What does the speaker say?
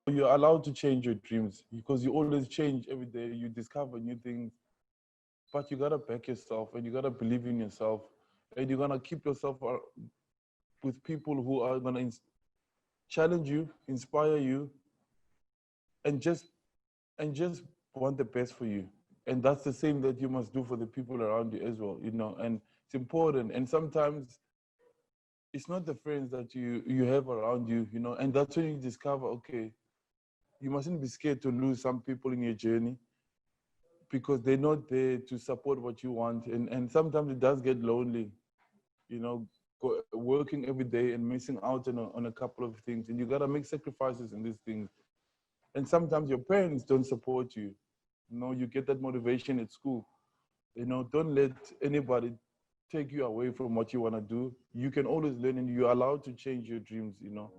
you're allowed to change your dreams because you always change every day. You discover new things, but you gotta back yourself and you gotta believe in yourself, and you're gonna keep yourself with people who are gonna challenge you, inspire you, and just want the best for you. And that's the same that you must do for the people around you as well, you know. And it's important. And sometimes it's not the friends that you have around you, you know. And that's when you discover, okay, you mustn't be scared to lose some people in your journey because they're not there to support what you want. And sometimes it does get lonely, you know, working every day and missing out on a couple of things. And you got to make sacrifices in these things. And sometimes your parents don't support you. You know, you get that motivation at school. You know, don't let anybody take you away from what you want to do. You can always learn and you're allowed to change your dreams, you know.